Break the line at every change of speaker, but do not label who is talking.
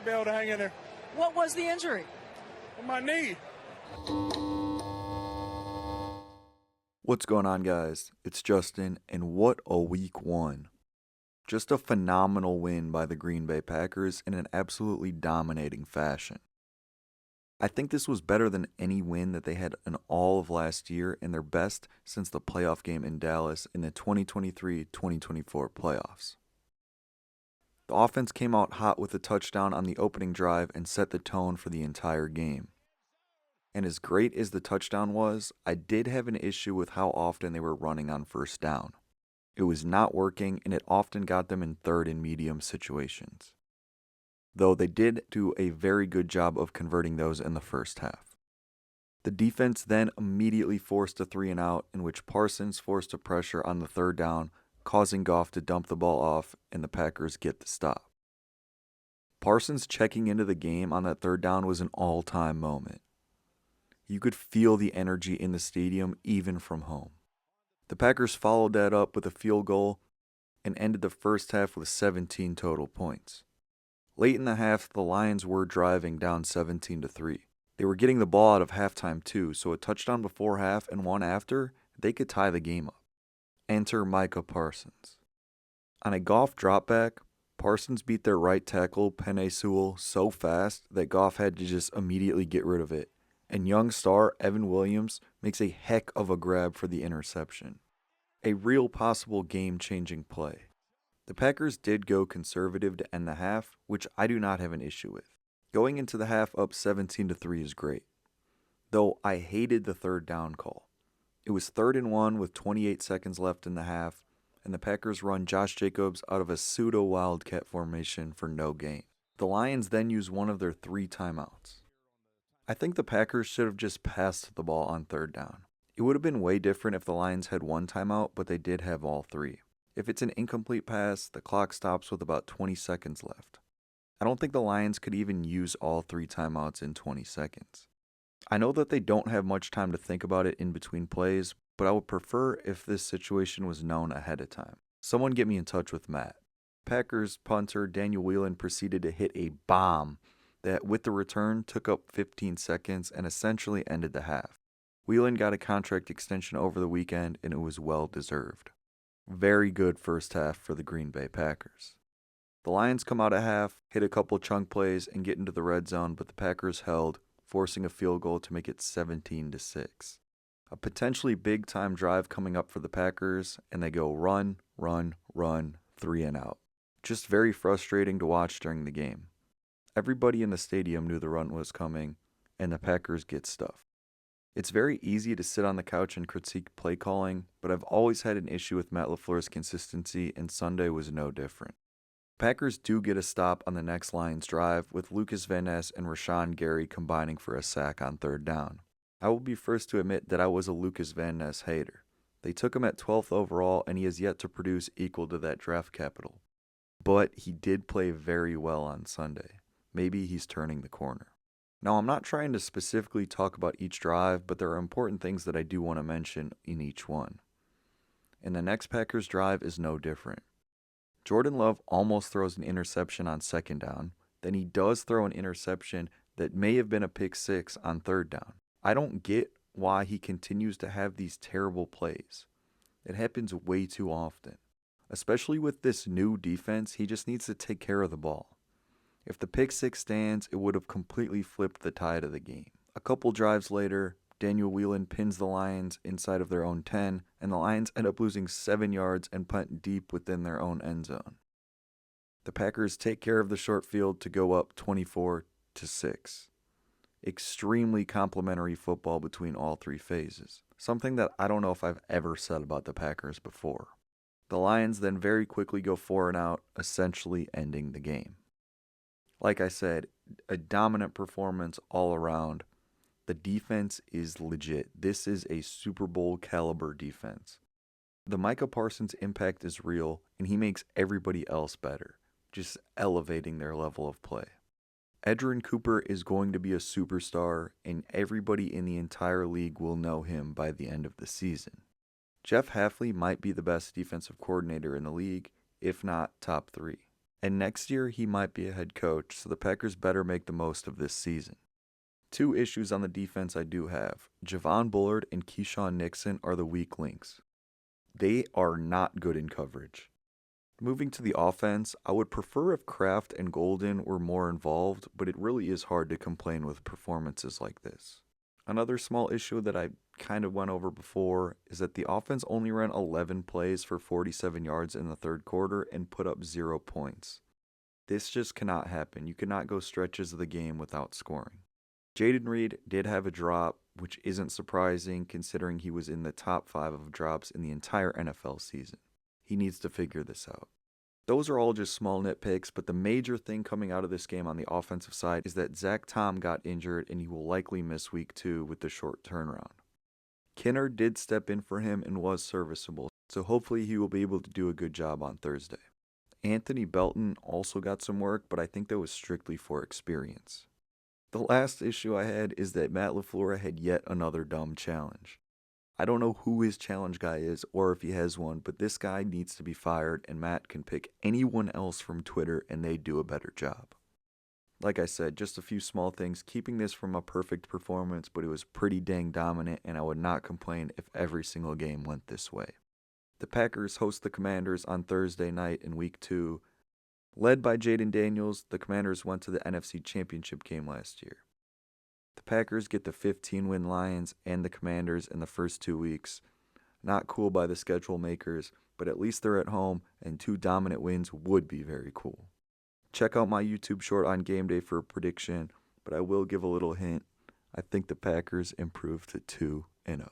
I'll be able to hang in there.
What was the injury?
My knee.
What's going on, guys? It's Justin, and what a week one. Just a phenomenal win by the Green Bay Packers in an absolutely dominating fashion. I think this was better than any win that they had in all of last year and their best since the playoff game in Dallas in the 2023-2024 playoffs. The offense came out hot with a touchdown on the opening drive and set the tone for the entire game. And as great as the touchdown was, I did have an issue with how often they were running on first down. It was not working, and it often got them in third and medium situations. Though they did do a very good job of converting those in the first half. The defense then immediately forced a 3-and-out, in which Parsons forced a pressure on the third down, causing Goff to dump the ball off, and the Packers get the stop. Parsons checking into the game on that third down was an all-time moment. You could feel the energy in the stadium even from home. The Packers followed that up with a field goal and ended the first half with 17 total points. Late in the half, the Lions were driving down 17-3. They were getting the ball out of halftime too, so a touchdown before half and one after, they could tie the game up. Enter Micah Parsons. On a Goff dropback, Parsons beat their right tackle, Penei Sewell, so fast that Goff had to just immediately get rid of it. And young star Evan Williams makes a heck of a grab for the interception. A real possible game-changing play. The Packers did go conservative to end the half, which I do not have an issue with. Going into the half up 17-3 is great. Though I hated the third down call. It was 3rd and 1 with 28 seconds left in the half, and the Packers run Josh Jacobs out of a pseudo-wildcat formation for no gain. The Lions then use one of their 3 timeouts. I think the Packers should have just passed the ball on third down. It would have been way different if the Lions had 1 timeout, but they did have all 3. If it's an incomplete pass, the clock stops with about 20 seconds left. I don't think the Lions could even use all 3 timeouts in 20 seconds. I know that they don't have much time to think about it in between plays, but I would prefer if this situation was known ahead of time. Someone get me in touch with Matt. Packers punter Daniel Whelan proceeded to hit a bomb that with the return took up 15 seconds and essentially ended the half. Whelan got a contract extension over the weekend and it was well deserved. Very good first half for the Green Bay Packers. The Lions come out at half, hit a couple chunk plays, and get into the red zone, but the Packers held, forcing a field goal to make it 17-6. A potentially big-time drive coming up for the Packers, and they go run, 3-and-out. Just very frustrating to watch during the game. Everybody in the stadium knew the run was coming, and the Packers get stuffed. It's very easy to sit on the couch and critique play calling, but I've always had an issue with Matt LaFleur's consistency, and Sunday was no different. Packers do get a stop on the next Lions drive, with Lucas Van Ness and Rashawn Gary combining for a sack on third down. I will be first to admit that I was a Lucas Van Ness hater. They took him at 12th overall, and he has yet to produce equal to that draft capital. But he did play very well on Sunday. Maybe he's turning the corner. Now, I'm not trying to specifically talk about each drive, but there are important things that I do want to mention in each one. And the next Packers drive is no different. Jordan Love almost throws an interception on second down. Then he does throw an interception that may have been a pick six on third down. I don't get why he continues to have these terrible plays. It happens way too often. Especially with this new defense, he just needs to take care of the ball. If the pick six stands, it would have completely flipped the tide of the game. A couple drives later, Daniel Whelan pins the Lions inside of their own 10, and the Lions end up losing 7 yards and punt deep within their own end zone. The Packers take care of the short field to go up 24-6. Extremely complimentary football between all 3 phases. Something that I don't know if I've ever said about the Packers before. The Lions then very quickly go 4-and-out, essentially ending the game. Like I said, a dominant performance all around. The defense is legit. This is a Super Bowl caliber defense. The Micah Parsons impact is real, and he makes everybody else better, just elevating their level of play. Edgerrin Cooper is going to be a superstar, and everybody in the entire league will know him by the end of the season. Jeff Hafley might be the best defensive coordinator in the league, if not top 3. and next year he might be a head coach, so the Packers better make the most of this season. Two issues on the defense I do have. Javon Bullard and Keyshawn Nixon are the weak links. They are not good in coverage. Moving to the offense, I would prefer if Kraft and Golden were more involved, but it really is hard to complain with performances like this. Another small issue that I kind of went over before is that the offense only ran 11 plays for 47 yards in the third quarter and put up 0 points. This just cannot happen. You cannot go stretches of the game without scoring. Jayden Reed did have a drop, which isn't surprising considering he was in the top 5 of drops in the entire NFL season. He needs to figure this out. Those are all just small nitpicks, but the major thing coming out of this game on the offensive side is that Zach Tom got injured and he will likely miss week 2 with the short turnaround. Kinner did step in for him and was serviceable, so hopefully he will be able to do a good job on Thursday. Anthony Belton also got some work, but I think that was strictly for experience. The last issue I had is that Matt LaFleur had yet another dumb challenge. I don't know who his challenge guy is or if he has one, but this guy needs to be fired and Matt can pick anyone else from Twitter and they do a better job. Like I said, just a few small things, keeping this from a perfect performance, but it was pretty dang dominant and I would not complain if every single game went this way. The Packers host the Commanders on Thursday night in week 2. Led by Jaden Daniels, the Commanders went to the NFC Championship game last year. The Packers get the 15-win Lions and the Commanders in the first 2 weeks. Not cool by the schedule makers, but at least they're at home, and 2 dominant wins would be very cool. Check out my YouTube short on game day for a prediction, but I will give a little hint. I think the Packers improve to 2-0.